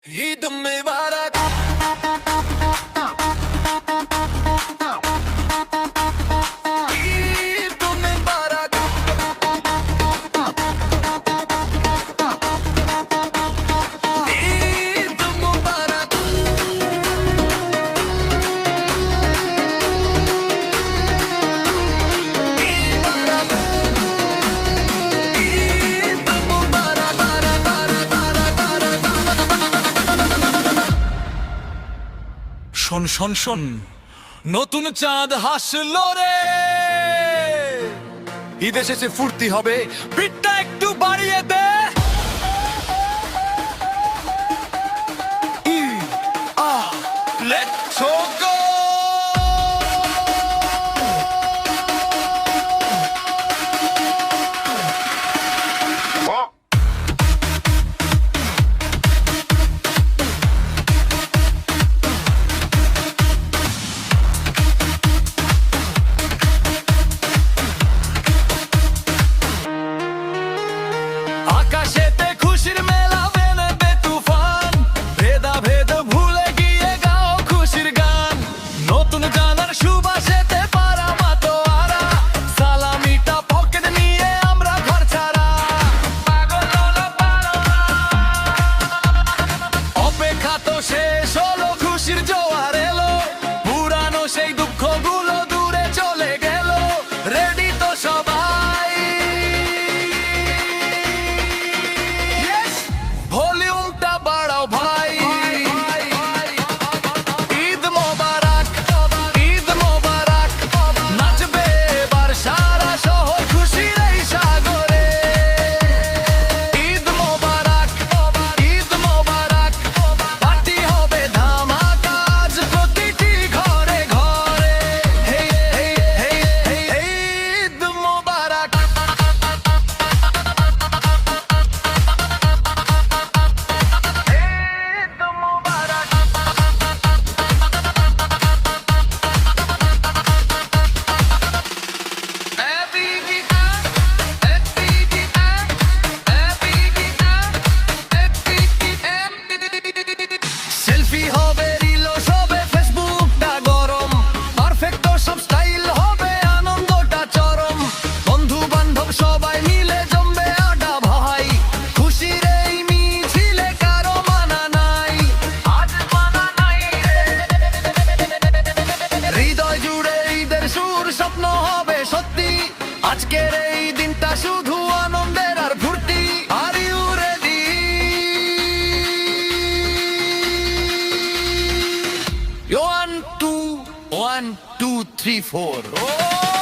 ईद मुबारक ईद मुबारक ईद मुबारक ईद শোন শোন শোন নতুন চাঁদ হাসলো রে ঈদ এসেছে ফুর্তি হবে বিটটা একটু বাড়িয়ে দে লেটস গো আকাশেতে খুশির মেলা বেনবে তুফান ভেদাভেদ ভুলে গিয়ে গাও খুশির গান নতুন জানার সুবাসেতে পারা মাতোয়ারা সালামিটা পকেট নিয়ে আমরা ঘর ছাড়া পাগল হলো পালোনা অপেক্ষা তো শেষ হলো খুশির জোয়ার এলো পুরানো সেই দুঃখগুলো দূরে চলে গেল রেডি তো সবাই ভলিউমটা বাড়াও ভাই ঈদ মোবারক ঈদ মোবারক নাচবে এবার সারা শহর খুশির এই সাগরে ঈদ মোবারক পার্টি হবে ধামাকা আজ প্রতিটি ঘরে ঘরে হে হে হে হে ঈদ মোবারক সেলফি হবে রিলো সবে ফেসবুকটা গরম পারফেক্ট সব স্টাইল হবে আনন্দটা চরম বন্ধু বান্ধব সবাই মিলে জমবে আড্ডা ভাই খুশির এই মিছিলে কারো মানা নাই আজ মানা নাই হৃদয় জুড়ে ঈদের সুর স্বপ্ন হবে সত্যি আজকের এই দিনটা শুধু আনন্দের আর ফুর্তি আর ইউ রেডি 1 2 1 2 3 4